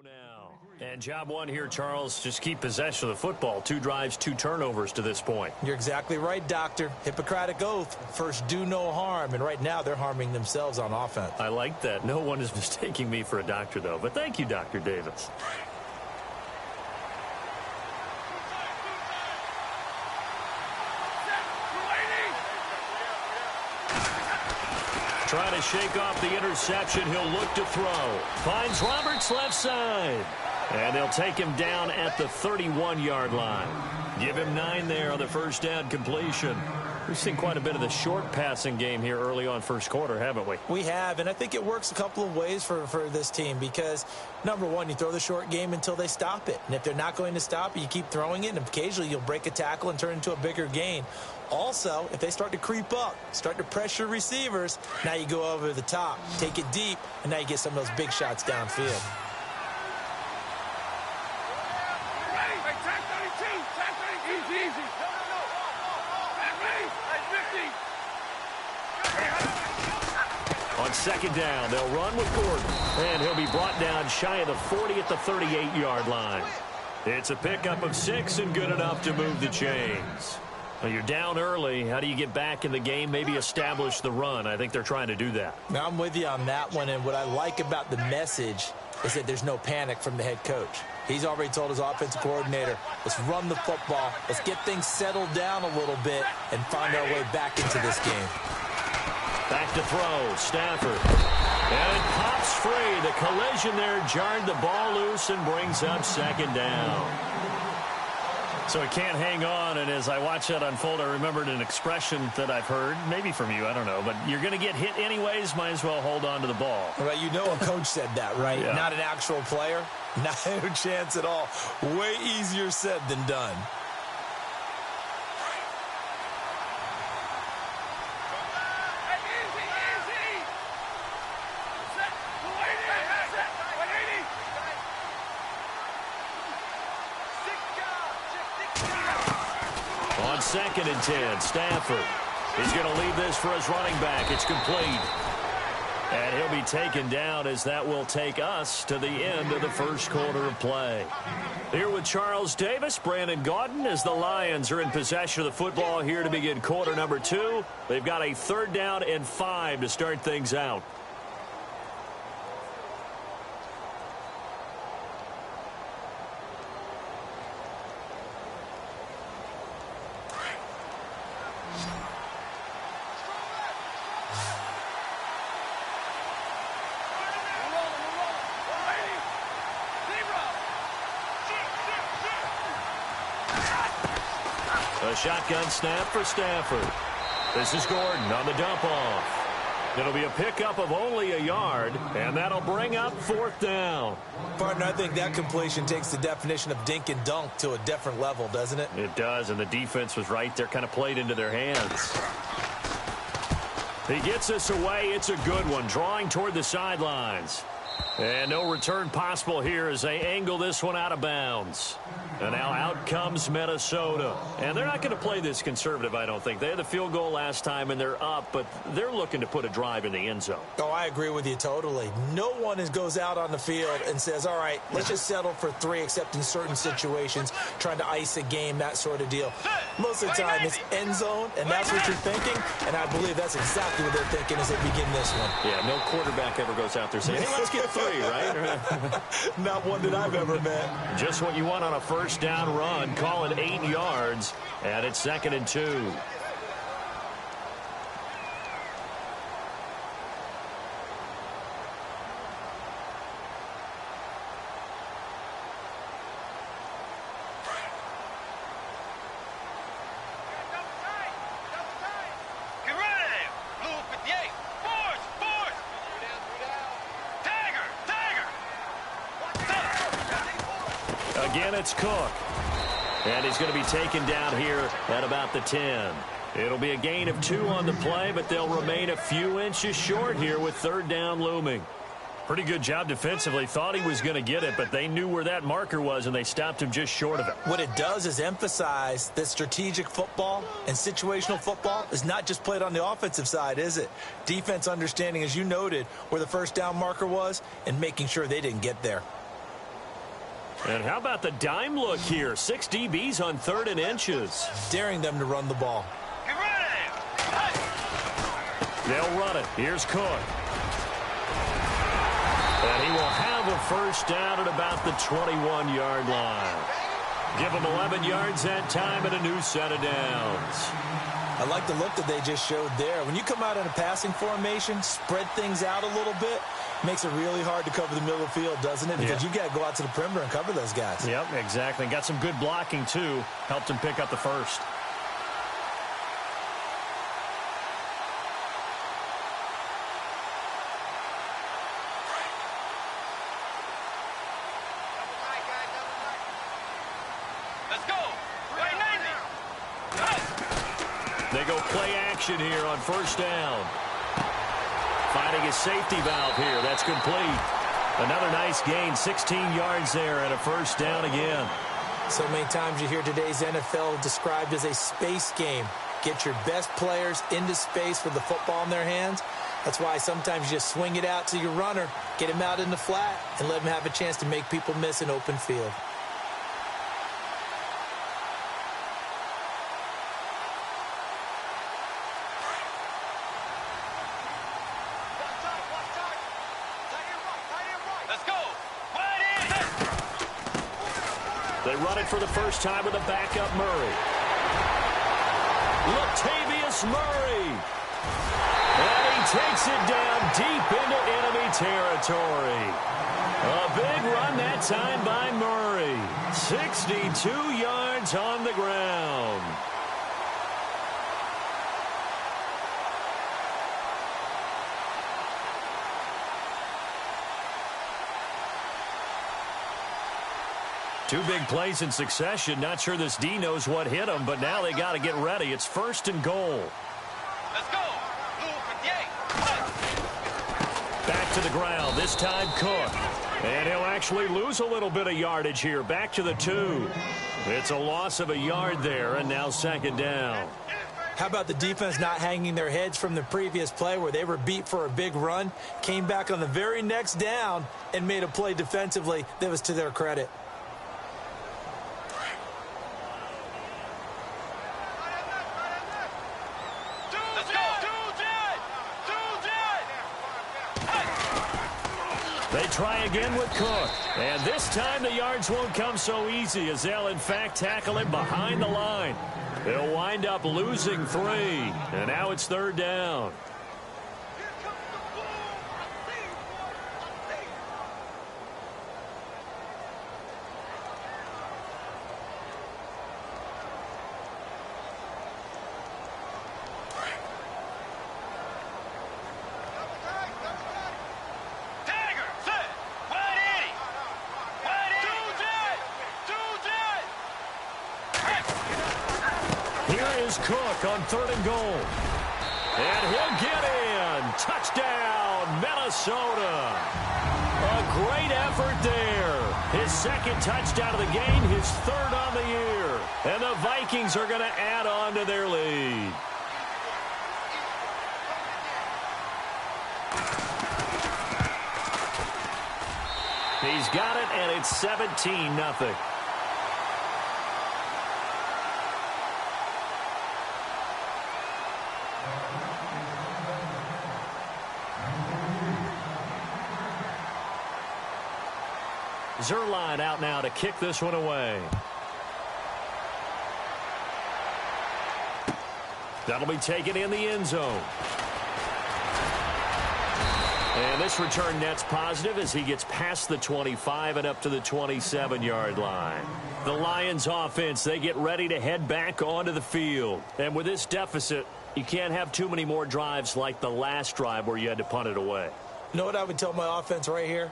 now. And job one here, Charles, just keep possession of the football. 2 drives, 2 turnovers to this point. You're exactly right, Doctor. Hippocratic oath. First, do no harm. And right now, they're harming themselves on offense. I like that. No one is mistaking me for a doctor, though. But thank you, Dr. Davis. Trying to shake off the interception. He'll look to throw. Finds Roberts left side. And they'll take him down at the 31-yard line. Give him 9 there on the first down completion. We've seen quite a bit of the short passing game here early on first quarter, haven't we? We have, and I think it works a couple of ways for this team because, number one, you throw the short game until they stop it. And if they're not going to stop it, you keep throwing it, and occasionally you'll break a tackle and turn it into a bigger gain. Also, if they start to creep up, start to pressure receivers, now you go over the top, take it deep, and now you get some of those big shots downfield. On second down, they'll run with Gordon, and he'll be brought down shy of the 40 at the 38-yard line. It's a pickup of 6 and good enough to move the chains. Well, you're down early. How do you get back in the game, maybe establish the run? I think they're trying to do that. Now, I'm with you on that one, and what I like about the message is that there's no panic from the head coach. He's already told his offensive coordinator, let's run the football, let's get things settled down a little bit, and find our way back into this game. Back to throw, Stafford. And it pops free. The collision there jarred the ball loose and brings up second down. So it can't hang on, and as I watch that unfold, I remembered an expression that I've heard, maybe from you, I don't know, but you're going to get hit anyways, might as well hold on to the ball. Well, you know a coach said that, right? Yeah. Not an actual player. No chance at all. Way easier said than done. On 2nd and 10, Stafford. He's going to leave this for his running back. It's complete. And he'll be taken down as that will take us to the end of the first quarter of play. Here with Charles Davis, Brandon Gaudin, as the Lions are in possession of the football here to begin quarter number 2. They've got a 3rd down and 5 to start things out. A shotgun snap for Stafford. This is Gordon on the dump off. It'll be a pickup of only a yard, and that'll bring up 4th down. Partner, I think that completion takes the definition of dink and dunk to a different level, doesn't it? It does, and the defense was right there, kind of played into their hands. He gets this away. It's a good one, drawing toward the sidelines. And no return possible here as they angle this one out of bounds. And now out comes Minnesota. And they're not going to play this conservative, I don't think. They had the field goal last time, and they're up, but they're looking to put a drive in the end zone. Oh, I agree with you totally. No one goes out on the field and says, all right, let's just settle for 3, except in certain situations, trying to ice a game, that sort of deal. Most of the time, it's end zone, and that's what you're thinking, and I believe that's exactly what they're thinking as they begin this one. Yeah, no quarterback ever goes out there saying, hey, let's get 3, right? Not one that I've ever met. Just what you want on a first down run. Call it 8 yards, and it's 2nd and 2. Again, it's Cook. And he's going to be taken down here at about the 10. It'll be a gain of 2 on the play, but they'll remain a few inches short here with 3rd down looming. Pretty good job defensively. Thought he was going to get it, but they knew where that marker was, and they stopped him just short of it. What it does is emphasize that strategic football and situational football is not just played on the offensive side, is it? Defense understanding, as you noted, where the first down marker was and making sure they didn't get there. And how about the dime look here? 6 DBs on 3rd and inches. Daring them to run the ball. They'll run it. Here's Cook. And he will have a first down at about the 21-yard line. Give him 11 yards that time and a new set of downs. I like the look that they just showed there. When you come out in a passing formation, spread things out a little bit, makes it really hard to cover the middle of the field, doesn't it? Because you got to go out to the perimeter and cover those guys. Yep, exactly. Got some good blocking, too. Helped him pick up the first. They go play action here on first down. Finding his safety valve here. That's complete. Another nice gain. 16 yards there and a first down again. So many times you hear today's NFL described as a space game. Get your best players into space with the football in their hands. That's why sometimes you just swing it out to your runner, get him out in the flat, and let him have a chance to make people miss an open field. They run it for the first time with a backup Murray. Latavius Murray. And he takes it down deep into enemy territory. A big run that time by Murray. 62 yards on the ground. Two big plays in succession. Not sure this D knows what hit him, but now they got to get ready. It's 1st and goal. Let's go. Back to the ground. This time Cook. And he'll actually lose a little bit of yardage here. Back to the 2. It's a loss of a yard there, and now 2nd down. How about the defense not hanging their heads from the previous play where they were beat for a big run, came back on the very next down, and made a play defensively that was to their credit. They try again with Cook. And this time the yards won't come so easy as they'll, in fact, tackle him behind the line. They'll wind up losing 3. And now it's 3rd down. Cook on 3rd and goal. And he'll get in. Touchdown, Minnesota. A great effort there. His 2nd touchdown of the game, his 3rd on the year. And the Vikings are going to add on to their lead. He's got it, and it's 17-0. Zerline out now to kick this one away. That'll be taken in the end zone. And this return net's positive as he gets past the 25 and up to the 27-yard line. The Lions offense, they get ready to head back onto the field. And with this deficit, you can't have too many more drives like the last drive where you had to punt it away. You know what I would tell my offense right here?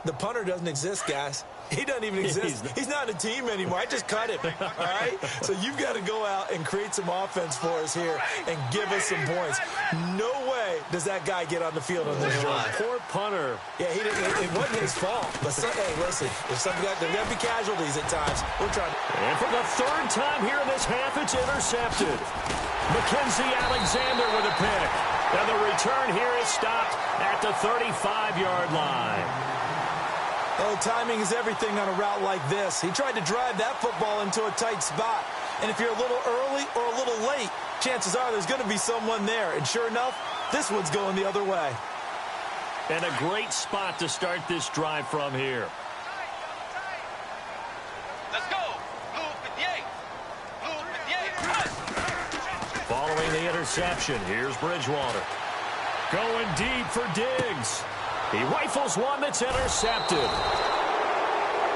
The punter doesn't exist, guys. He doesn't even exist. He's not a team anymore. I just cut him, all right? So you've got to go out and create some offense for us here and give us some points. No way does that guy get on the field on this drive. Poor punter. Yeah, it wasn't his fault. But, hey, listen, there's got to be casualties at times. We're trying to. And for the 3rd time here in this half, it's intercepted. Mackenzie Alexander with a pick. And the return here is stopped at the 35-yard line. Oh, timing is everything on a route like this. He tried to drive that football into a tight spot. And if you're a little early or a little late, chances are there's going to be someone there. And sure enough, this one's going the other way. And a great spot to start this drive from here. Let's go. Blue 58. Blue 58. Following the interception, here's Bridgewater. Going deep for Diggs. He rifles one that's intercepted.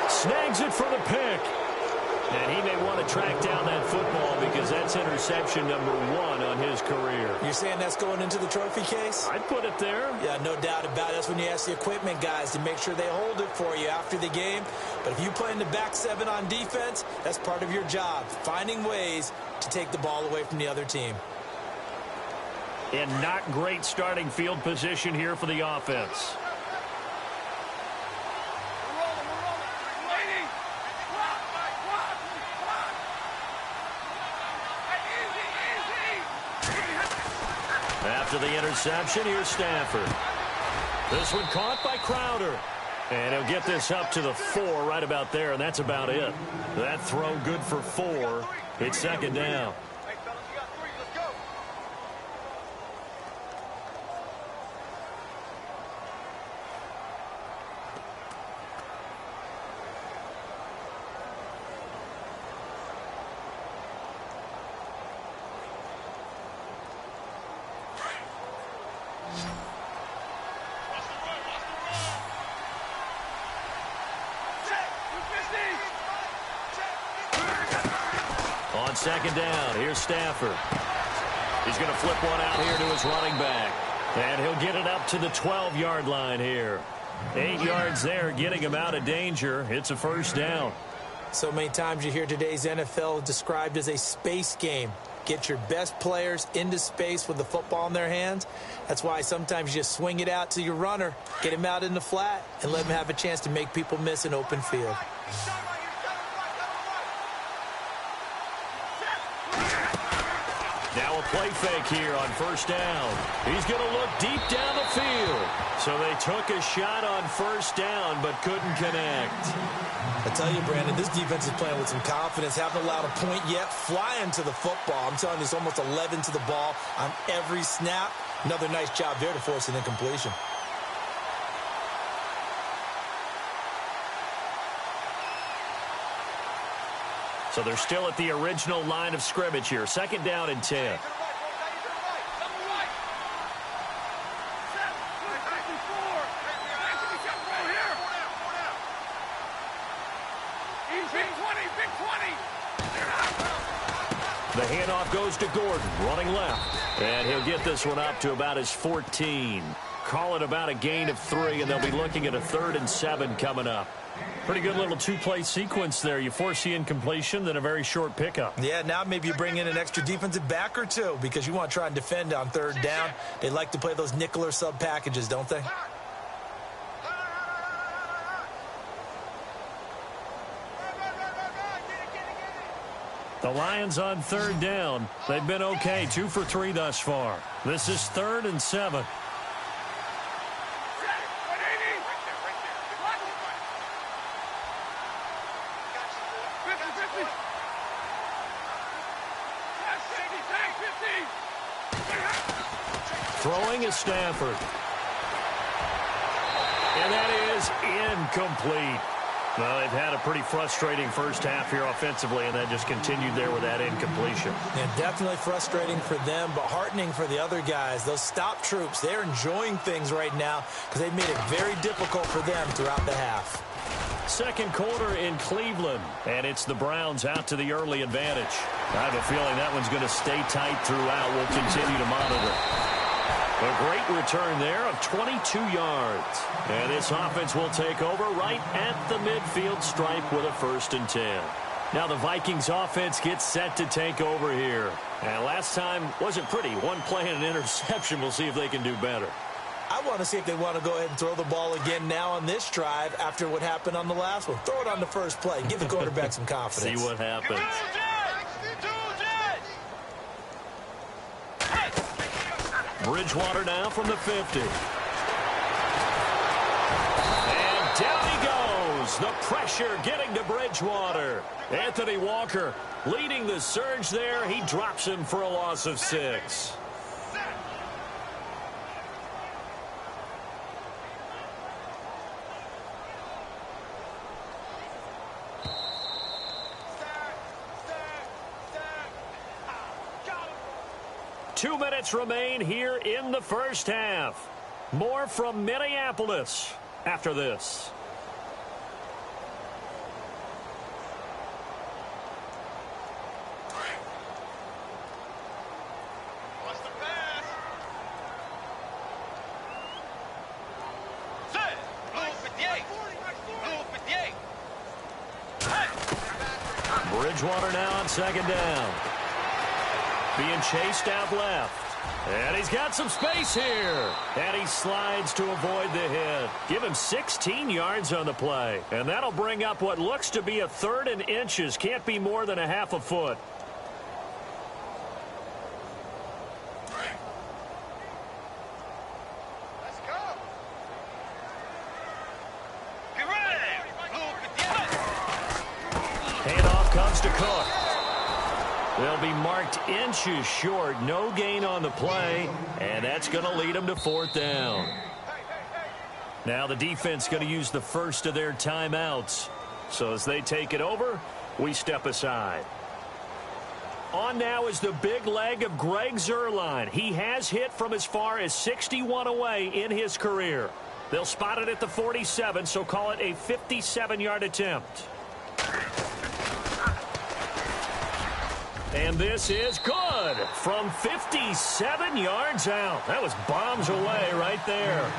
Snags it for the pick. And he may want to track down that football because that's interception number 1 on his career. You're saying that's going into the trophy case? I'd put it there. Yeah, no doubt about it. That's when you ask the equipment guys to make sure they hold it for you after the game. But if you play in the back 7 on defense, that's part of your job, finding ways to take the ball away from the other team. And not great starting field position here for the offense. After the interception, here's Stafford. This one caught by Crowder. And he'll get this up to the 4 right about there, and that's about it. That throw good for 4. It's second down. On second down, here's Stafford. He's going to flip one out here to his running back. And he'll get it up to the 12-yard line here. 8 yards there, getting him out of danger. It's a first down. So many times you hear today's NFL described as a space game. Get your best players into space with the football in their hands. That's why sometimes you just swing it out to your runner, get him out in the flat, and let him have a chance to make people miss an open field. Now a play fake here on first down. He's going to look deep down the field. So they took a shot on first down but couldn't connect. I tell you, Brandon, this defense is playing with some confidence. Haven't allowed a point yet. Flying to the football. I'm telling you, it's almost 11 to the ball on every snap. Another nice job there to force an incompletion. So they're still at the original line of scrimmage here. Second down and 10. The handoff goes to Gordon, running left. And he'll get this one up to about his 14. Call it about a gain of 3, and they'll be looking at a 3rd and 7 coming up. Pretty good little two-play sequence there. You force the incompletion, then a very short pickup. Yeah, now maybe you bring in an extra defensive back or two because you want to try and defend on 3rd down. They like to play those nickel or sub packages, don't they? The Lions on 3rd down. They've been okay, 2 for 3 thus far. This is 3rd and 7. Throwing is Stafford. And that is incomplete. Well, they've had a pretty frustrating first half here offensively, and that just continued there with that incompletion. Yeah, definitely frustrating for them, but heartening for the other guys. Those stop troops, they're enjoying things right now because they've made it very difficult for them throughout the half. Second quarter in Cleveland, and it's the Browns out to the early advantage. I have a feeling that one's going to stay tight throughout. We'll continue to monitor. A great return there of 22 yards. And this offense will take over right at the midfield stripe with a 1st and 10. Now the Vikings offense gets set to take over here. And last time wasn't pretty. One play and an interception. We'll see if they can do better. I want to see if they want to go ahead and throw the ball again now on this drive after what happened on the last one. Throw it on the first play. Give the quarterback some confidence. See what happens. Bridgewater now from the 50. And down he goes. goes. The pressure getting to Bridgewater. Anthony Walker leading the surge there. He drops him for a loss of 6. Two minutes remain here in the first half. More from Minneapolis after this. What's the pass? Set. Blue 58. Blue 58. Hey. Bridgewater now on second down. Being chased out left. And he's got some space here. And he slides to avoid the hit. Give him 16 yards on the play. And that'll bring up what looks to be a 3rd and inches. Can't be more than a half a foot. Let's go. Get ready. Blue 58. Handoff comes to Cook. They'll be marked inches short. No gain on the play. And that's going to lead them to 4th down. Now the defense going to use the first of their timeouts. So as they take it over, we step aside. On now is the big leg of Greg Zuerlein. He has hit from as far as 61 away in his career. They'll spot it at the 47, so call it a 57-yard attempt. And this is good from 57 yards out. That was bombs away right there.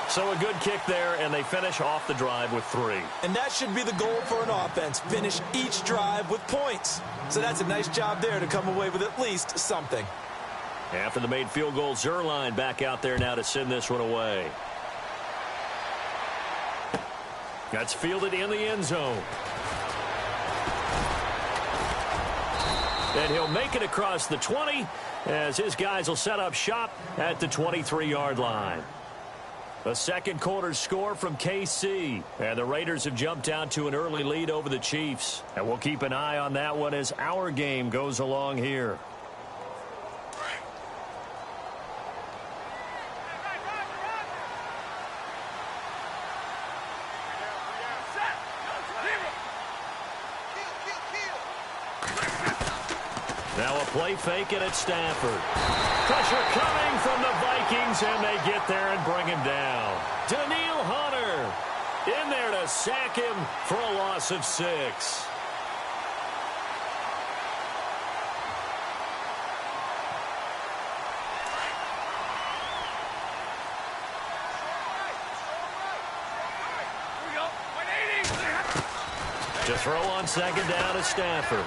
So a good kick there, and they finish off the drive with 3. And that should be the goal for an offense. Finish each drive with points. So that's a nice job there to come away with at least something. After the made field goal, Zuerlein back out there now to send this one away. That's fielded in the end zone. And he'll make it across the 20 as his guys will set up shop at the 23-yard line. A second quarter score from KC. And the Raiders have jumped out to an early lead over the Chiefs. And we'll keep an eye on that one as our game goes along here. Now a play fake it at Stafford. Pressure coming from the Vikings, and they get there and bring him down. Daniil Hunter in there to sack him for a loss of 6. To throw on second down to Stafford.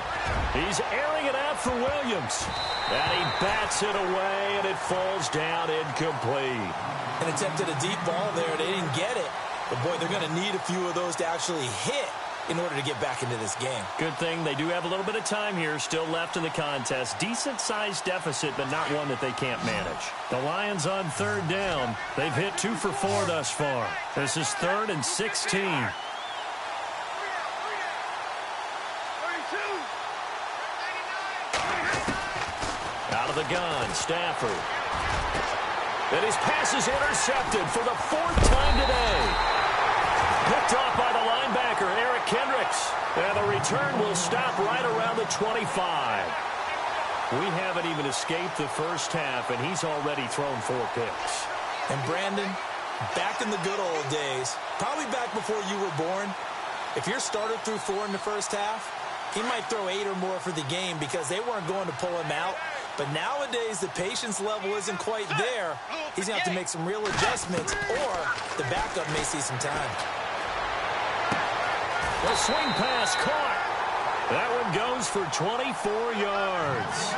He's airing it out for Williams. And he bats it away, and it falls down incomplete. And attempted a deep ball there. They didn't get it. But, boy, they're going to need a few of those to actually hit in order to get back into this game. Good thing they do have a little bit of time here still left in the contest. Decent-sized deficit, but not one that they can't manage. The Lions on 3rd down. They've hit 2 for 4 thus far. This is 3rd and 16. Out of the gun, Stafford. And his pass is intercepted for the 4th time today. Picked off by the linebacker, Eric Kendricks. And the return will stop right around the 25. We haven't even escaped the first half, and he's already thrown 4 picks. And Brandon, back in the good old days, probably back before you were born, if your starter threw 4 in the first half, he might throw 8 or more for the game because they weren't going to pull him out. But nowadays, the patience level isn't quite there. He's going to have to make some real adjustments, or the backup may see some time. The swing pass caught. That one goes for 24 yards.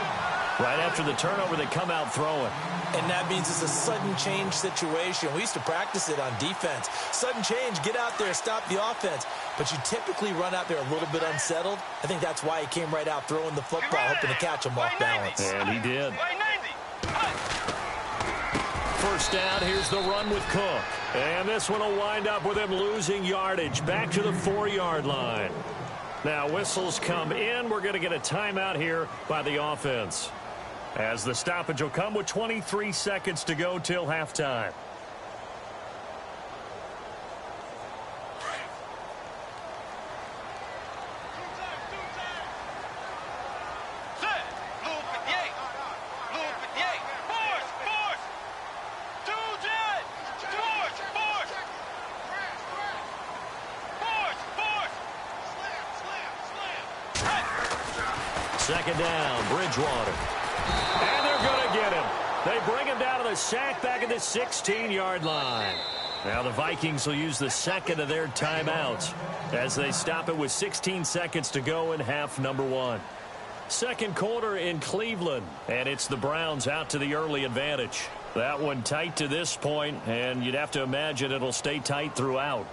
Right after the turnover, they come out throwing. And that means it's a sudden change situation. We used to practice it on defense. Sudden change, get out there, stop the offense. But you typically run out there a little bit unsettled. I think that's why he came right out throwing the football, hoping to catch him off balance. And he did. 1st first down. Here's the run with Cook. And this one will wind up with him losing yardage back to the 4-yard line. Now whistles come in. We're going to get a timeout here by the offense, as the stoppage will come with 23 seconds to go till halftime. Second down, Bridgewater. And they're going to get him. They bring him down to the sack back at the 16-yard line. Now the Vikings will use the second of their timeouts as they stop it with 16 seconds to go in half number 1. Second quarter in Cleveland, and it's the Browns out to the early advantage. That one tight to this point, and you'd have to imagine it'll stay tight throughout.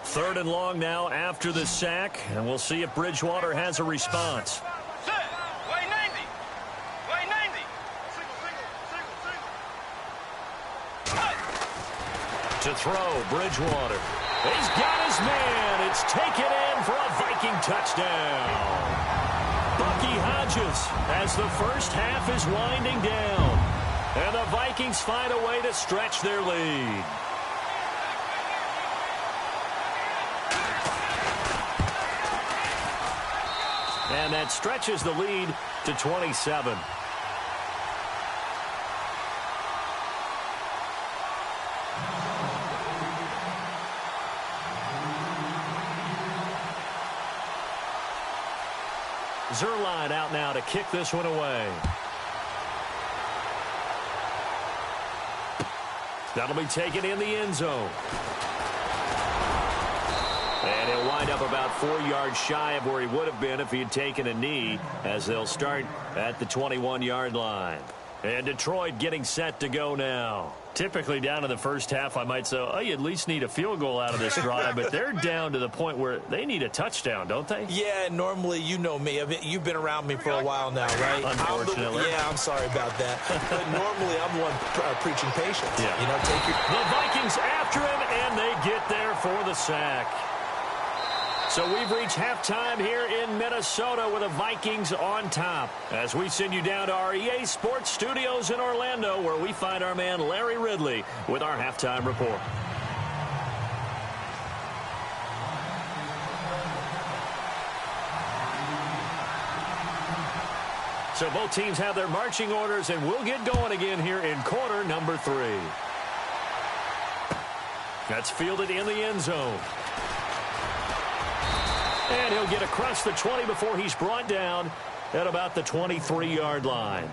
Third and long now after the sack, and we'll see if Bridgewater has a response. To throw, Bridgewater. He's got his man. It's taken in for a Viking touchdown. Bucky Hodges as the first half is winding down. And the Vikings find a way to stretch their lead. And that stretches the lead to 27. Zerline out now to kick this one away. That'll be taken in the end zone. And he'll wind up about 4 yards shy of where he would have been if he had taken a knee, as they'll start at the 21-yard line. And Detroit getting set to go now. Typically down in the first half, I might say, oh, you at least need a field goal out of this drive, but they're down to the point where they need a touchdown, don't they? Yeah, normally, you know me. You've been around me for a while now, right? Unfortunately. I'm sorry about that. But normally, I'm the one preaching patience. Yeah. You know, The Vikings after him, and they get there for the sack. So we've reached halftime here in Minnesota with the Vikings on top, as we send you down to our EA Sports Studios in Orlando, where we find our man Larry Ridley with our halftime report. So both teams have their marching orders, and we'll get going again here in quarter number 3. That's fielded in the end zone. And he'll get across the 20 before he's brought down at about the 23-yard line.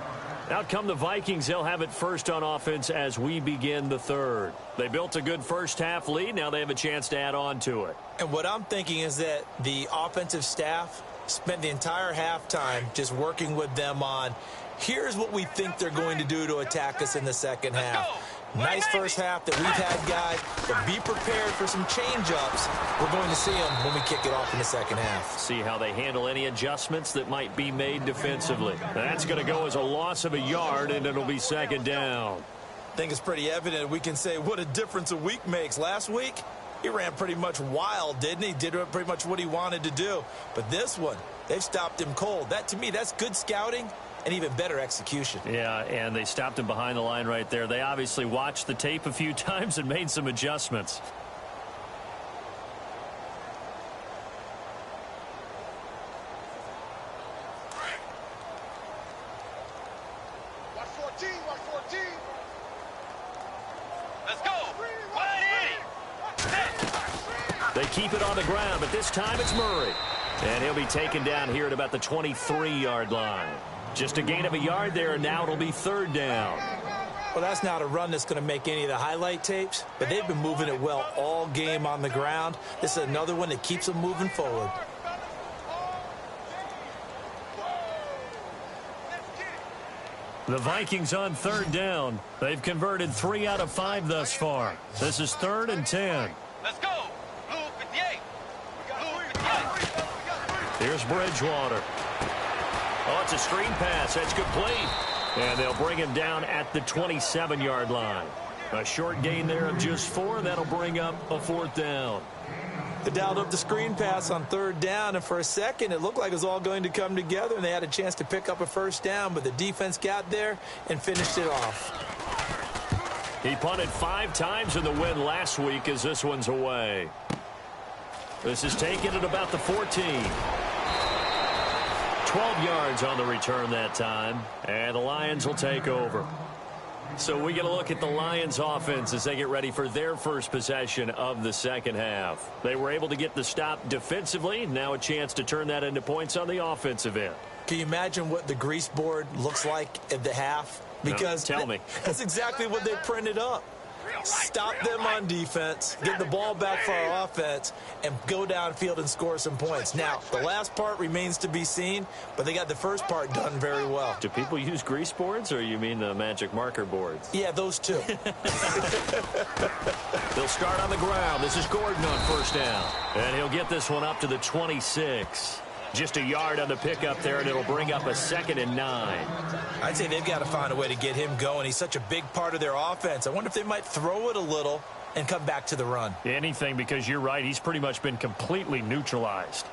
Out come the Vikings. They'll have it first on offense as we begin the third. They built a good first half lead. Now they have a chance to add on to it. And what I'm thinking is that the offensive staff spent the entire halftime just working with them on, here's what we think they're going to do to attack us in the second half. Nice first half that we've had, guys, but be prepared for some change-ups. We're going to see them when we kick it off in the second half. See how they handle any adjustments that might be made defensively. That's going to go as a loss of a yard, and it'll be second down. I think it's pretty evident. We can say what a difference a week makes. Last week, he ran pretty much wild, didn't he? Did pretty much what he wanted to do. But this one, they've stopped him cold. That, to me, that's good scouting and even better execution. Yeah, and they stopped him behind the line right there. They obviously watched the tape a few times and made some adjustments. Watch 14, watch 14. Let's go. 180. They keep it on the ground, but this time it's Murray. And he'll be taken down here at about the 23-yard line. Just a gain of a yard there, and now it'll be third down. Well, that's not a run that's going to make any of the highlight tapes, but they've been moving it well all game on the ground. This is another one that keeps them moving forward. The Vikings on third down. They've converted 3 out of 5 thus far. This is 3rd and 10. Let's go. Blue 58. Blue 58. Here's Bridgewater. Oh, it's a screen pass. That's complete. And they'll bring him down at the 27-yard line. A short gain there of just 4, and that'll bring up a 4th down. They dialed up the screen pass on 3rd down, and for a second it looked like it was all going to come together, and they had a chance to pick up a 1st down, but the defense got there and finished it off. He punted 5 times in the win last week as this one's away. This is taken at about the 14. 12 yards on the return that time, and the Lions will take over. So we get a look at the Lions offense as they get ready for their first possession of the second half. They were able to get the stop defensively. Now a chance to turn that into points on the offensive end. Can you imagine what the grease board looks like at the half? Because no, tell me. That's exactly what they printed up. Stop them on defense, get the ball back for our offense, and go downfield and score some points. Now, the last part remains to be seen, but they got the first part done very well. Do people use grease boards, or you mean the magic marker boards? Yeah, those two. They'll start on the ground. This is Gordon on 1st down. And he'll get this one up to the 26. Just a yard on the pickup there, and it'll bring up a 2nd and 9. I'd say they've got to find a way to get him going. He's such a big part of their offense. I wonder if they might throw it a little and come back to the run. Anything, because you're right. He's pretty much been completely neutralized.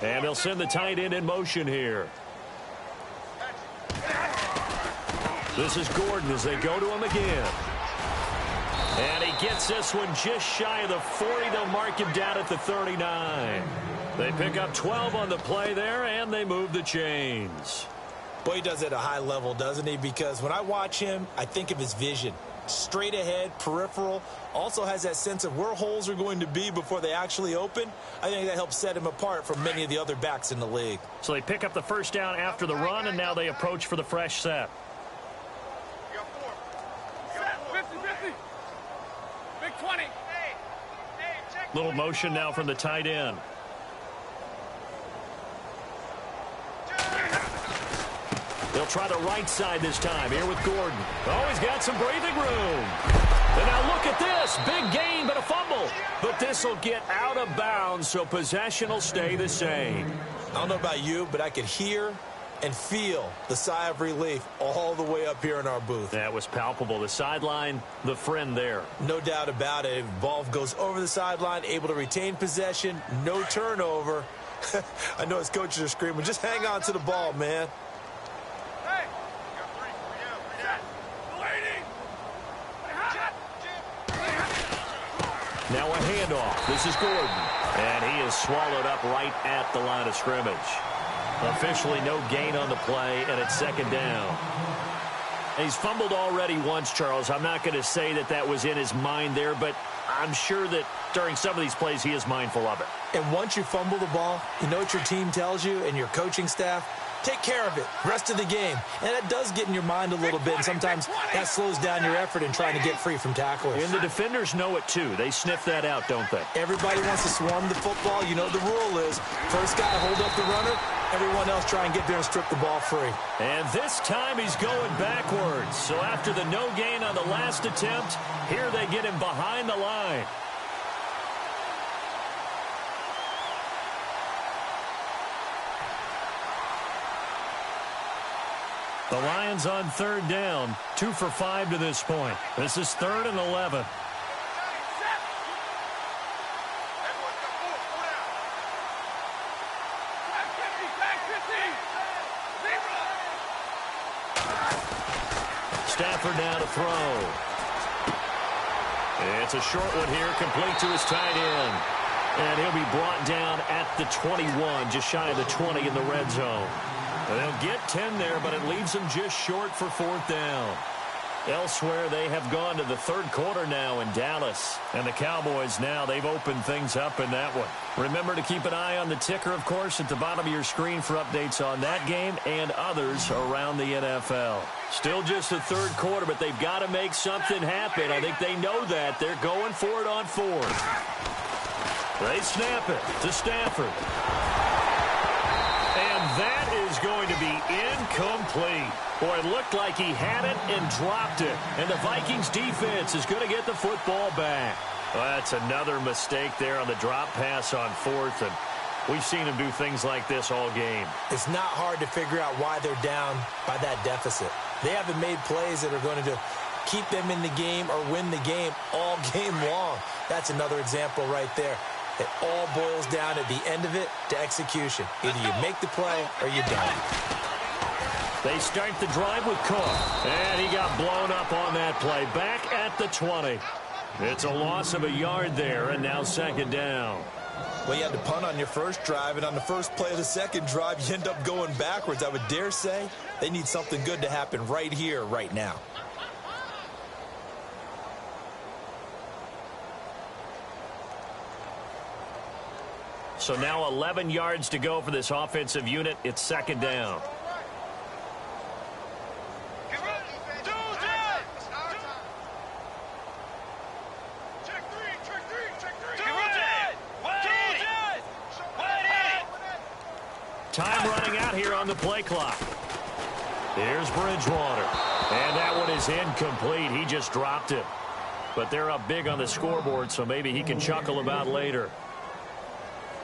And they'll send the tight end in motion here. This is Gordon as they go to him again. And he gets this one just shy of the 40. They'll mark him down at the 39. They pick up 12 on the play there, and they move the chains. Boy, he does it at a high level, doesn't he? Because when I watch him, I think of his vision. Straight ahead, peripheral, also has that sense of where holes are going to be before they actually open. I think that helps set him apart from many of the other backs in the league. So they pick up the 1st down after the run, and now they approach for the fresh set. 50-50. Big 20. Little motion now from the tight end. They'll try the right side this time here with Gordon. Oh, he's got some breathing room. And now look at this. Big gain, but a fumble. But this will get out of bounds, so possession will stay the same. I don't know about you, but I could hear and feel the sigh of relief all the way up here in our booth. That was palpable. The sideline, the friend there. No doubt about it. Ball goes over the sideline, able to retain possession, no turnover. I know his coaches are screaming, just hang on to the ball, man. Now a handoff. This is Gordon. And he is swallowed up right at the line of scrimmage. Officially no gain on the play, and it's 2nd down. He's fumbled already once, Charles. I'm not going to say that that was in his mind there, but I'm sure that during some of these plays he is mindful of it. And once you fumble the ball, you know what your team tells you and your coaching staff? Take care of it rest of the game. And that does get in your mind a little bit, and sometimes that slows down your effort in trying to get free from tacklers. And the defenders know it, too. They sniff that out, don't they? Everybody wants to swarm the football. You know what the rule is. First guy hold up the runner. Everyone else try and get there and strip the ball free. And this time he's going backwards. So after the no gain on the last attempt, here they get him behind the line. The Lions on 3rd down, 2 for 5 to this point. This is 3rd and 11. Stafford now to throw. It's a short one here, complete to his tight end. And he'll be brought down at the 21, just shy of the 20 in the red zone. And they'll get 10 there, but it leaves them just short for 4th down. Elsewhere, they have gone to the 3rd quarter now in Dallas. And the Cowboys now, they've opened things up in that one. Remember to keep an eye on the ticker, of course, at the bottom of your screen for updates on that game and others around the NFL. Still just the 3rd quarter, but they've got to make something happen. I think they know that. They're going for it on 4th. They snap it to Stafford. And that is going to be incomplete. Boy, it looked like he had it and dropped it. And the Vikings defense is going to get the football back. Well, that's another mistake there on the drop pass on fourth. And we've seen him do things like this all game. It's not hard to figure out why they're down by that deficit. They haven't made plays that are going to keep them in the game or win the game all game long. That's another example right there. It all boils down at the end of it to execution. Either you make the play or you don't. They start the drive with Cook. And he got blown up on that play. Back at the 20. It's a loss of a yard there, and now second down. Well, you had to punt on your first drive, and on the first play of the second drive, you end up going backwards. I would dare say they need something good to happen right here, right now. So now 11 yards to go for this offensive unit. It's second down. Time running out here on the play clock. Here's Bridgewater. And that one is incomplete. He just dropped it. But they're up big on the scoreboard, so maybe he can chuckle about later.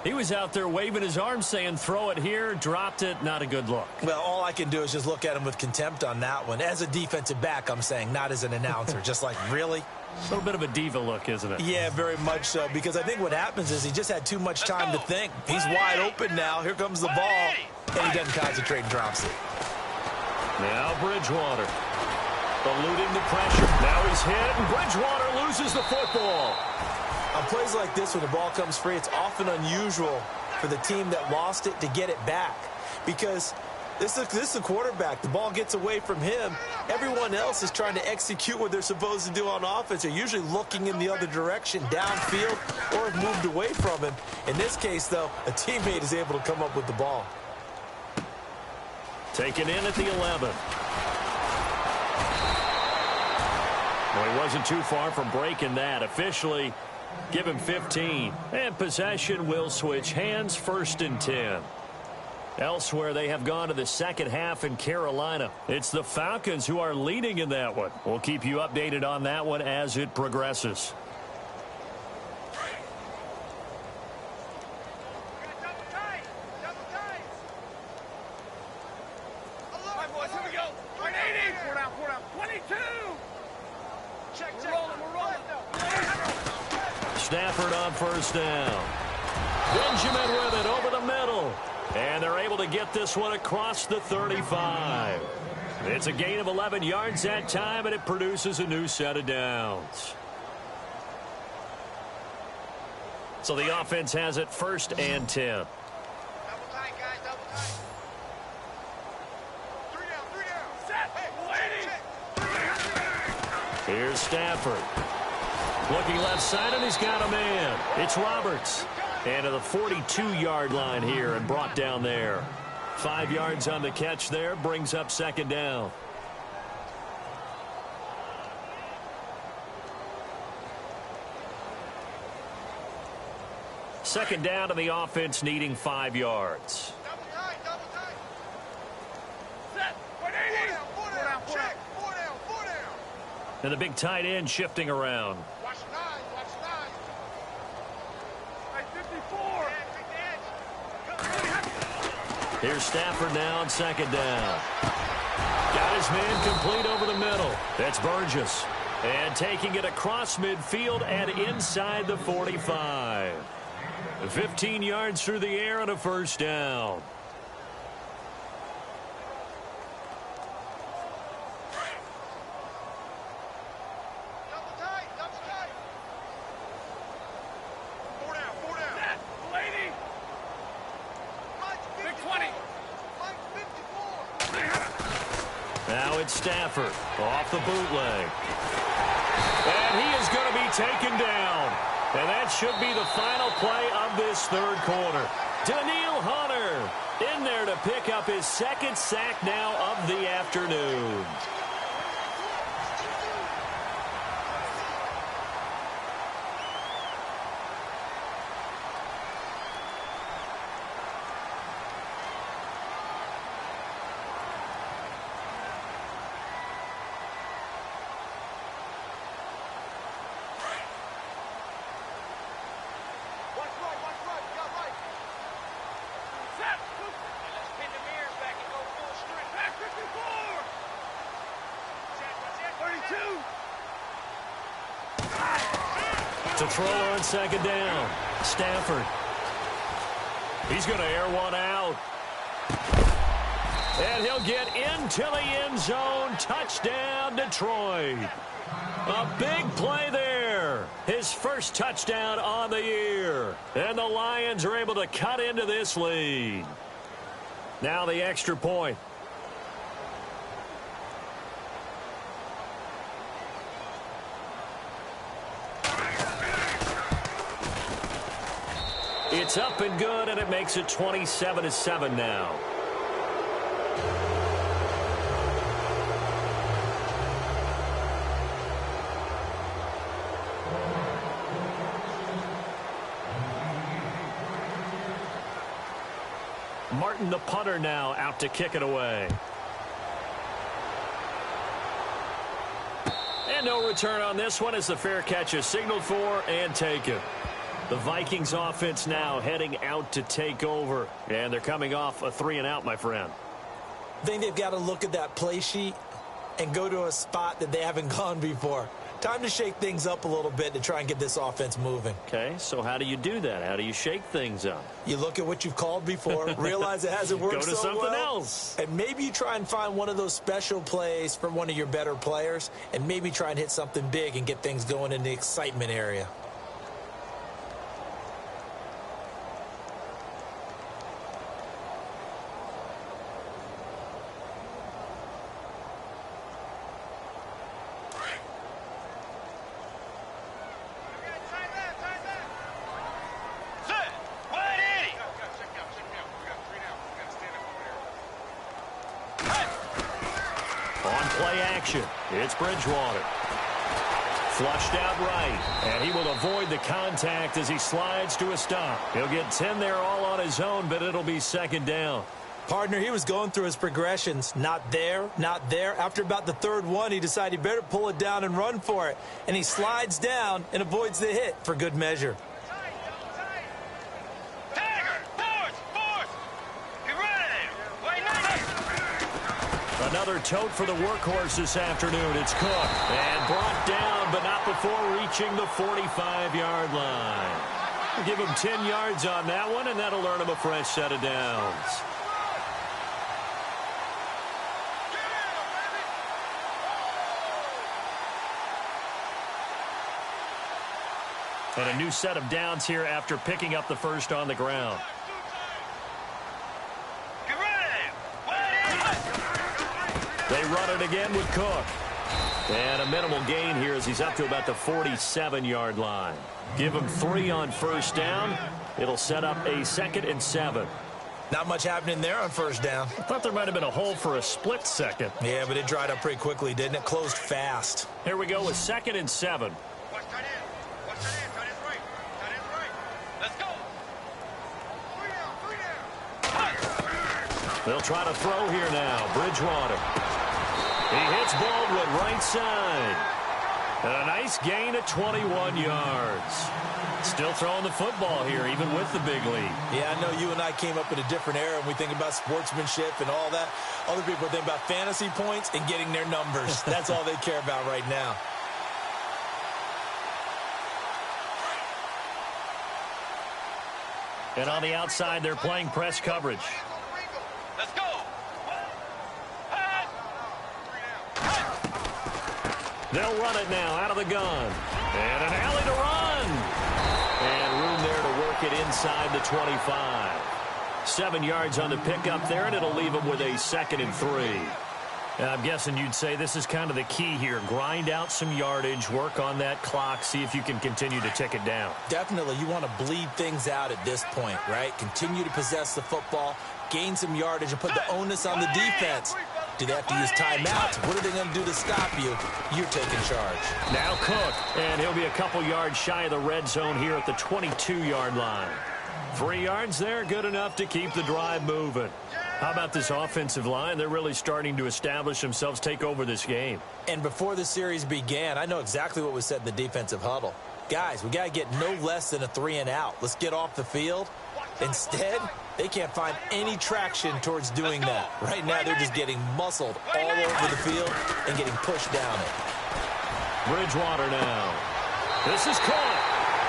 He was out there waving his arms saying, throw it here, dropped it, not a good look. Well, all I can do is just look at him with contempt on that one. As a defensive back, I'm saying, not as an announcer. Just like, really? A little bit of a diva look, isn't it? Yeah, very much so, because I think what happens is he just had too much time to think. He's wide open now. Here comes the ball, and he doesn't concentrate and drops it. Now Bridgewater. Eluding the pressure. Now he's hit, and Bridgewater loses the football. On plays like this, when the ball comes free, it's often unusual for the team that lost it to get it back. Because this is the quarterback. The ball gets away from him. Everyone else is trying to execute what they're supposed to do on offense. They're usually looking in the other direction, downfield, or have moved away from him. In this case, though, a teammate is able to come up with the ball. Taken in at the 11. Well, he wasn't too far from breaking that. Officially, give him 15. And possession will switch hands, 1st and 10. Elsewhere, they have gone to the second half in Carolina. It's the Falcons who are leading in that one. We'll keep you updated on that one as it progresses. Stafford on 1st down. Benjamin with it over the middle. And they're able to get this one across the 35. It's a gain of 11 yards that time, and it produces a new set of downs. So the offense has it 1st and 10. Double tight, guys, double tight. 3 down. Set. Waiting. Here's Stafford. Looking left side, and he's got a man. It's Roberts. And to the 42-yard line here and brought down there. 5 yards on the catch there, brings up second down. Second down to the offense, needing 5 yards. Double tight, double tight. Set. 180. 4 down, check. 4 down, 4 down. And the big tight end shifting around. Watch 9, watch 9. Hey, 54. Here's Stafford now on second down. Got his man complete over the middle. That's Burgess. And taking it across midfield and inside the 45. 15 yards through the air and a 1st down. Double tight, double tight. 4 down, 4 down. Set. Lady. Big 20. Mike 54. Now it's Stafford off the bootleg. And he is going to be taken down. And that should be the final play of this 3rd quarter. Daniil Hunter in there to pick up his 2nd sack now of the afternoon. To throw on second down. Stafford. He's going to air one out. And he'll get into the end zone. Touchdown, Detroit. A big play there. His first touchdown on the year. And the Lions are able to cut into this lead. Now the extra point. It's up and good, and it makes it 27-7 now. Martin, the punter, now out to kick it away. And no return on this one as the fair catch is signaled for and taken. The Vikings offense now heading out to take over. And they're coming off a 3-and-out, my friend. I think they've got to look at that play sheet and go to a spot that they haven't gone before. Time to shake things up a little bit to try and get this offense moving. Okay, so how do you do that? How do you shake things up? You look at what you've called before, realize it hasn't worked Go to so something well, else. and maybe you try and find one of those special plays for one of your better players, and maybe try and hit something big and get things going in the excitement area. It's Bridgewater. Flushed out right, and he will avoid the contact as he slides to a stop. He'll get 10 there all on his own, but it'll be second down. Partner, he was going through his progressions. Not there, not there. After about the third one, he decided he better pull it down and run for it. And he slides down and avoids the hit for good measure. Another tote for the workhorse this afternoon. It's Cook. And brought down, but not before reaching the 45-yard line. We'll give him 10 yards on that one, and that'll earn him a fresh set of downs. And a new set of downs here after picking up the first on the ground. They run it again with Cook. And a minimal gain here as he's up to about the 47-yard line. Give him 3 on first down. It'll set up a 2nd and 7. Not much happening there on first down. I thought there might have been a hole for a split second. Yeah, but it dried up pretty quickly, didn't it? Closed fast. Here we go with 2nd and 7. Watch tight end. Watch tight end. Tight end's right. Tight end's right. Let's go. 3 down. They'll try to throw here now. Bridgewater. He hits Baldwin right side. And a nice gain at 21 yards. Still throwing the football here, even with the big lead. Yeah, I know you and I came up in a different era, and we think about sportsmanship and all that. Other people think about fantasy points and getting their numbers. That's all they care about right now. And on the outside, they're playing press coverage. Let's go. They'll run it now out of the gun. And an alley to run. And room there to work it inside the 25. 7 yards on the pickup there, and it'll leave them with a 2nd and 3. And I'm guessing you'd say this is kind of the key here. Grind out some yardage, work on that clock, see if you can continue to tick it down. Definitely. You want to bleed things out at this point, right? Continue to possess the football, gain some yardage, and put the onus on the defense. Do they have to use timeouts? What are they going to do to stop you? You're taking charge. Now Cook, and he'll be a couple yards shy of the red zone here at the 22-yard line. 3 yards there, good enough to keep the drive moving. How about this offensive line? They're really starting to establish themselves, take over this game. And before the series began, I know exactly what was said in the defensive huddle. Guys, we got to get no less than a 3-and-out. Let's get off the field. Instead, they can't find any traction towards doing that. Right now, they're just getting muscled all over the field and getting pushed down it. Bridgewater now. This is caught.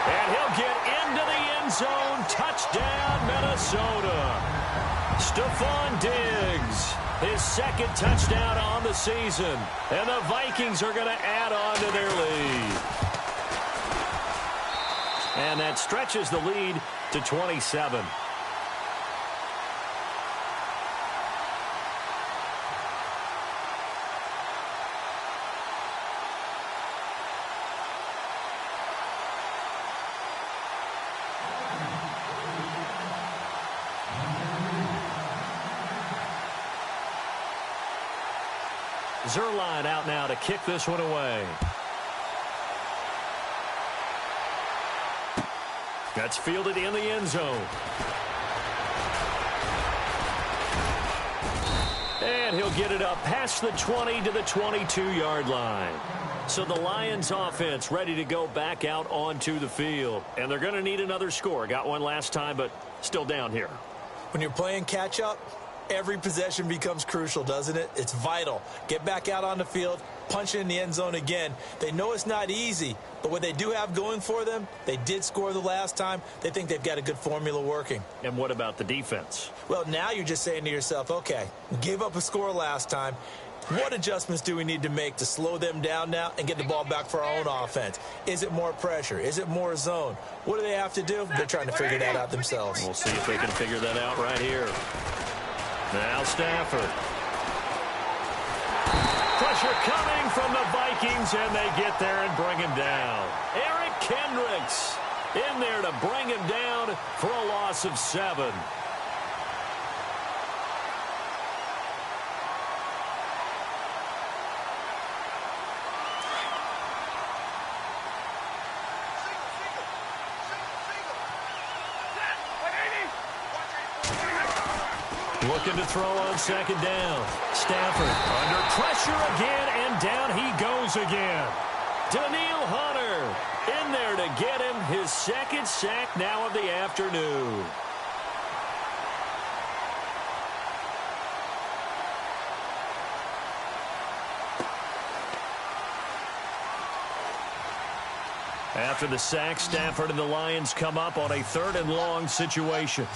And he'll get into the end zone. Touchdown, Minnesota. Stephon Diggs, his second touchdown on the season. And the Vikings are going to add on to their lead. And that stretches the lead to 27. Zerline out now to kick this one away. That's fielded in the end zone. And he'll get it up past the 20 to the 22-yard line. So the Lions offense ready to go back out onto the field. And they're going to need another score. Got one last time, but still down here. When you're playing catch-up, every possession becomes crucial, doesn't it? It's vital. Get back out on the field, punch it in the end zone again. They know it's not easy, but what they do have going for them, they did score the last time. They think they've got a good formula working. And what about the defense? Well, now you're just saying to yourself, okay, we gave up a score last time. What adjustments do we need to make to slow them down now and get the ball back for our own offense? Is it more pressure? Is it more zone? What do they have to do? They're trying to figure that out themselves. We'll see if they can figure that out right here. Now Stafford. Pressure coming from the Vikings, and they get there and bring him down. Eric Kendricks in there to bring him down for a loss of 7. Looking to throw on second down. Stafford under pressure again, and down he goes again. Daniil Hunter in there to get him his second sack now of the afternoon. After the sack, Stafford and the Lions come up on a 3rd and long situation.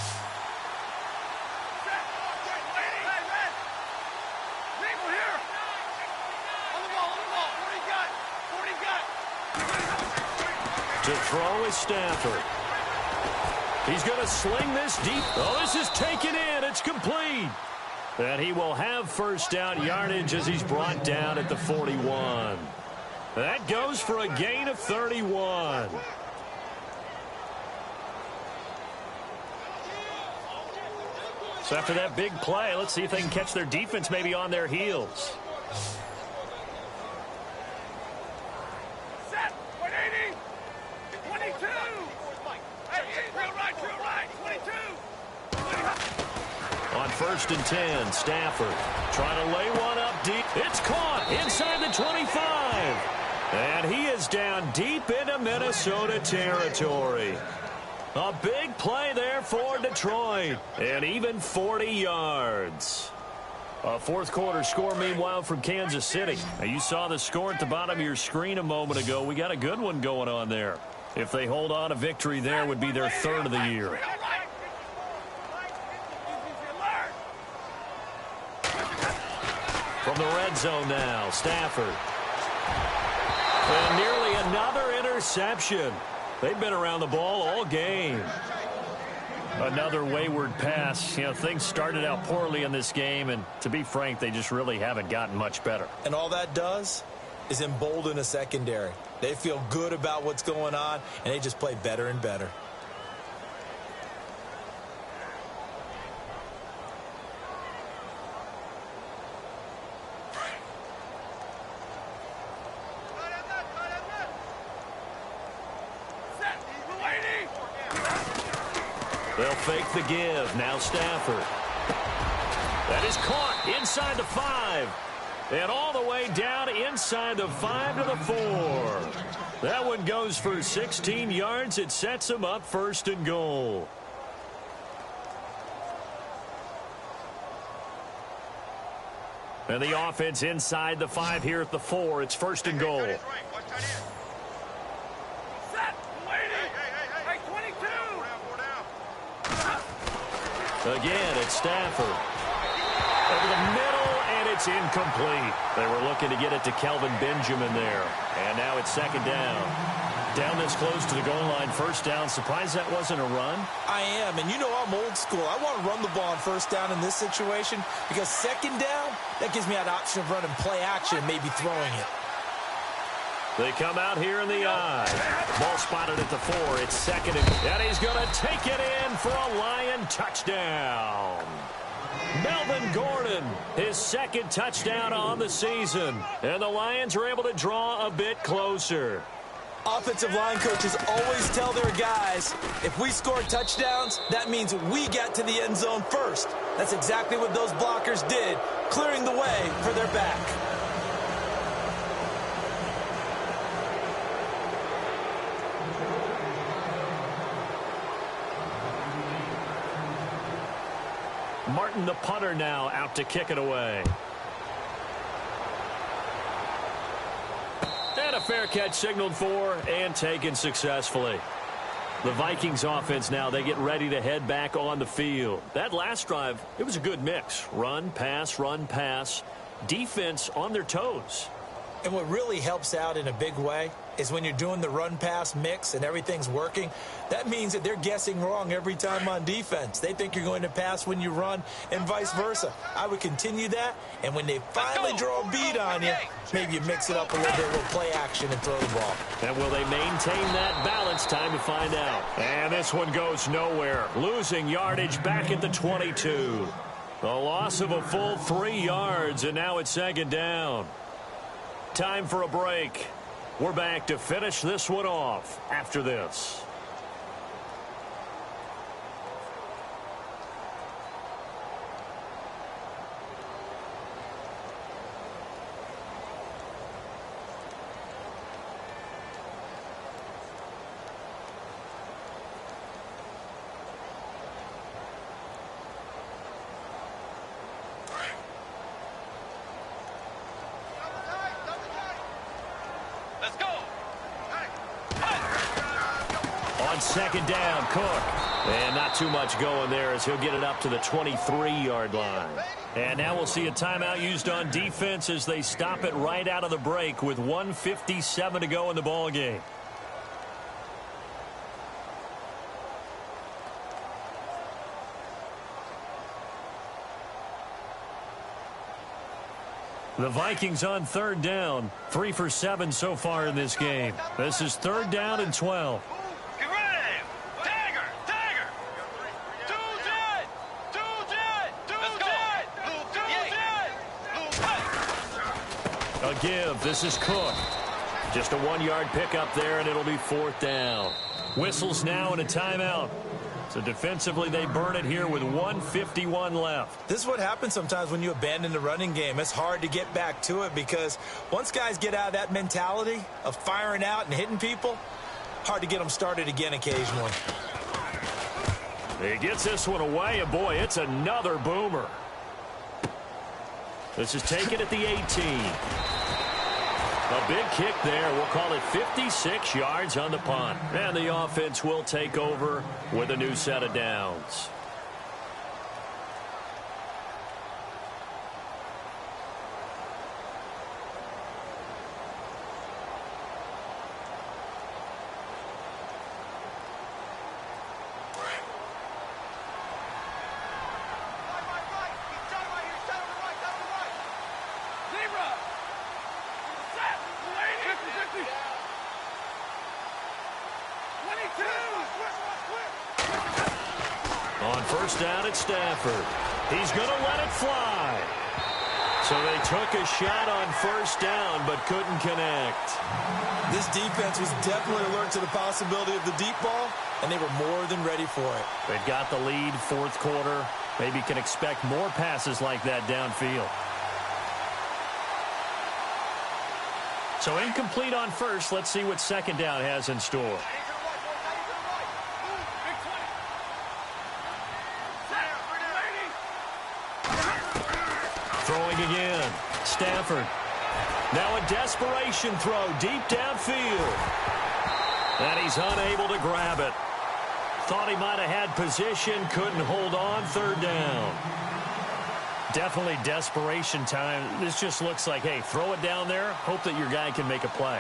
To throw is Stafford. He's going to sling this deep. Oh, this is taken in. It's complete. And he will have first down yardage as he's brought down at the 41. That goes for a gain of 31. So after that big play, let's see if they can catch their defense maybe on their heels. On 1st and 10, Stafford trying to lay one up deep. It's caught inside the 25. And he is down deep into Minnesota territory. A big play there for Detroit. And even 40 yards. A 4th quarter score, meanwhile, from Kansas City. Now, you saw the score at the bottom of your screen a moment ago. We got a good one going on there. If they hold on, a victory there would be their 3rd of the year. From the red zone now, Stafford. And nearly another interception. They've been around the ball all game. Another wayward pass. You know, things started out poorly in this game, and to be frank, they just really haven't gotten much better. And all that does is embolden a secondary. They feel good about what's going on, and they just play better and better. They'll fake the give. Now Stafford. That is caught inside the 5. And all the way down inside the 5 to the 4. That one goes for 16 yards. It sets them up 1st and goal. And the offense inside the 5 here at the 4. It's 1st and goal. Again, it's Stafford. Over the middle, and it's incomplete. They were looking to get it to Kelvin Benjamin there. And now it's second down. Down this close to the goal line, first down. Surprised that wasn't a run? I am, and you know I'm old school. I want to run the ball on first down in this situation because second down, that gives me an option of running play action and maybe throwing it. They come out here in the eye. Ball spotted at the 4. It's second, and he's going to take it in for a Lion touchdown. Melvin Gordon, his second touchdown on the season. And the Lions are able to draw a bit closer. Offensive line coaches always tell their guys, if we score touchdowns, that means we got to the end zone first. That's exactly what those blockers did, clearing the way for their back. Martin, the punter, now out to kick it away. And a fair catch signaled for and taken successfully. The Vikings offense now, they get ready to head back on the field. That last drive, it was a good mix. Run, pass, defense on their toes. And what really helps out in a big way is when you're doing the run-pass mix and everything's working, that means that they're guessing wrong every time on defense. They think you're going to pass when you run and vice versa. I would continue that, and when they finally draw a beat on you, maybe you mix it up a little bit, a little play action and throw the ball. And will they maintain that balance? Time to find out. And this one goes nowhere. Losing yardage back at the 22. A loss of a full 3 yards, and now it's second down. Time for a break. We're back to finish this one off after this. Second down, Cook. And not too much going there as he'll get it up to the 23-yard line. And now we'll see a timeout used on defense as they stop it right out of the break with 1:57 to go in the ball game. The Vikings on third down, 3 for 7 so far in this game. This is third down and 12. A give. This is Cook. Just a 1-yard pickup there, and it'll be fourth down. Whistles now and a timeout. So defensively, they burn it here with 1:51 left. This is what happens sometimes when you abandon the running game. It's hard to get back to it because once guys get out of that mentality of firing out and hitting people, hard to get them started again occasionally. He gets this one away, and boy, it's another boomer. This is taken at the 18. A big kick there. We'll call it 56 yards on the punt. And the offense will take over with a new set of downs. On first down, it's Stafford. He's going to let it fly. So they took a shot on first down, but couldn't connect. This defense was definitely alert to the possibility of the deep ball, and they were more than ready for it. They've got the lead, fourth quarter. Maybe can expect more passes like that downfield. So incomplete on first. Let's see what second down has in store. Throwing again. Stafford. Now a desperation throw deep downfield. And he's unable to grab it. Thought he might have had position, couldn't hold on, third down. Definitely desperation time. This just looks like, hey, throw it down there, hope that your guy can make a play.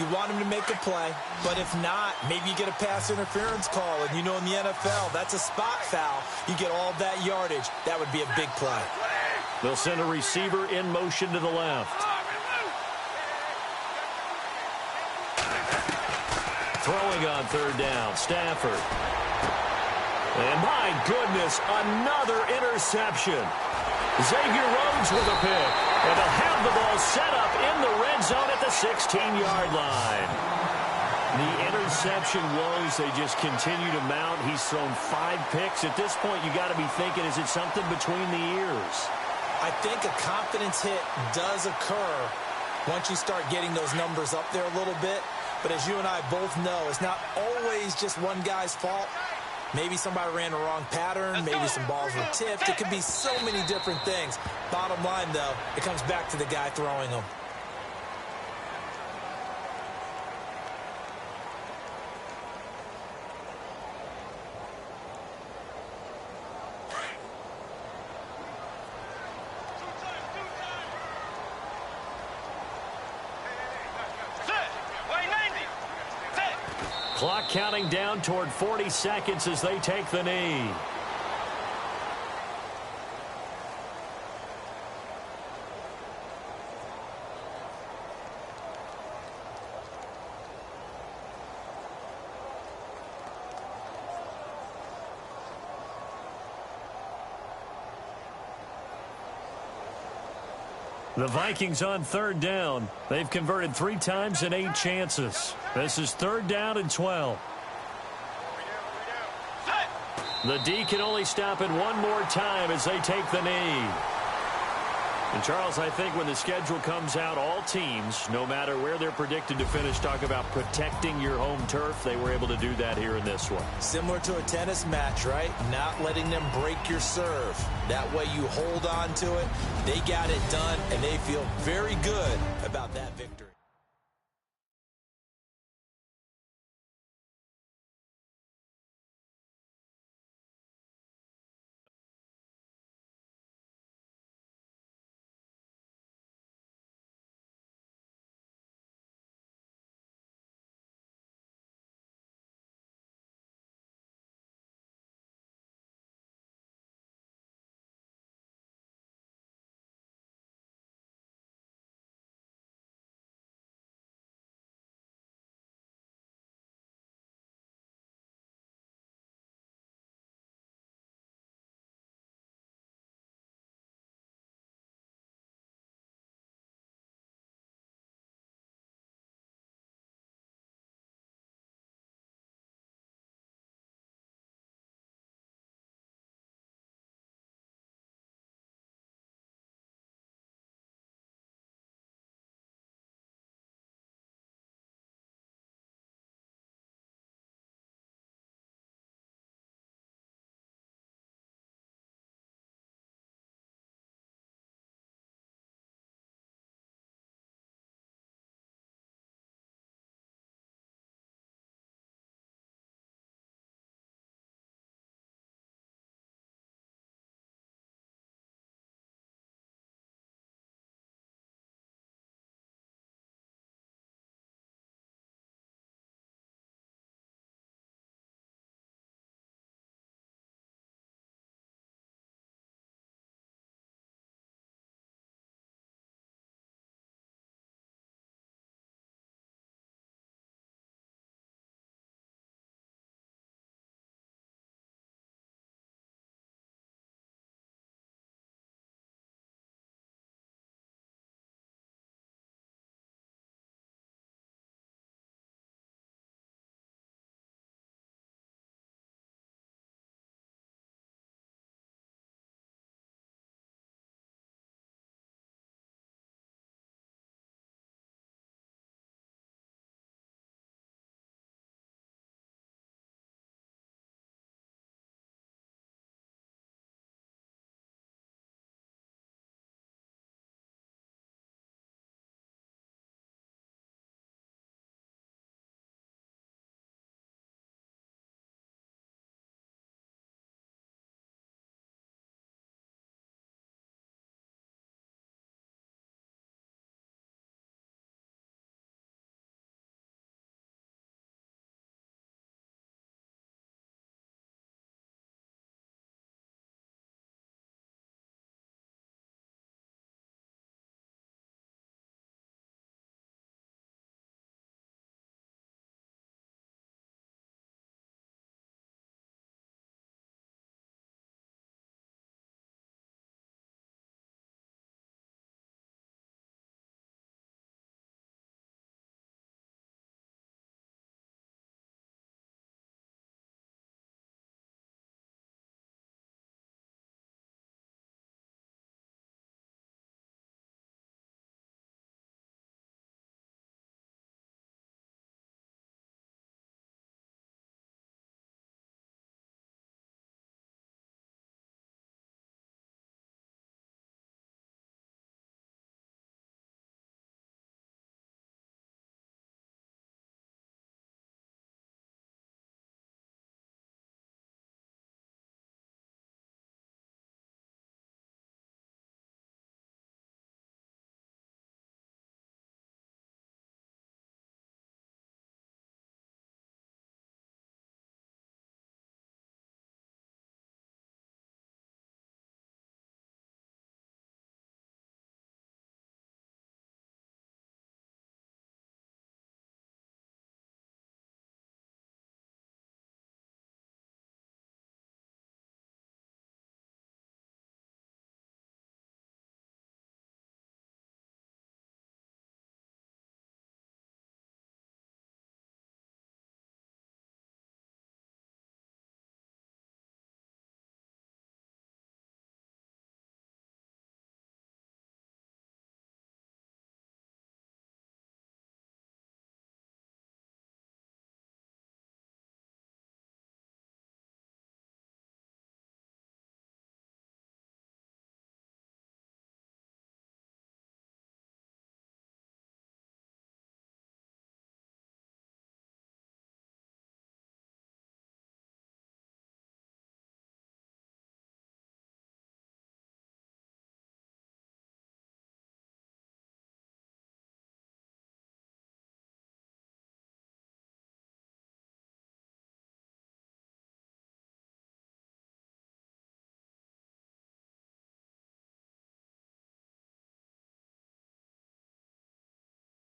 You want him to make a play, but if not, maybe you get a pass interference call, and you know in the NFL, that's a spot foul. You get all that yardage. That would be a big play. They'll send a receiver in motion to the left. Throwing on third down, Stafford. And my goodness, another interception. Xavier Rhodes with a pick. And they'll have the ball set up in the red zone at the 16-yard line. The interception woes, they just continue to mount. He's thrown 5 picks. At this point, you got to be thinking, is it something between the ears? I think a confidence hit does occur once you start getting those numbers up there a little bit. But as you and I both know, it's not always just one guy's fault. Maybe somebody ran the wrong pattern. Maybe some balls were tipped. It could be so many different things. Bottom line, though, it comes back to the guy throwing them. Clock counting down toward 40 seconds as they take the knee. The Vikings on third down. They've converted 3 times in 8 chances. This is third down and 12. The D can only stop it one more time as they take the knee. And, Charles, I think when the schedule comes out, all teams, no matter where they're predicted to finish, talk about protecting your home turf. They were able to do that here in this one. Similar to a tennis match, right? Not letting them break your serve. That way you hold on to it. They got it done, and they feel very good about that victory.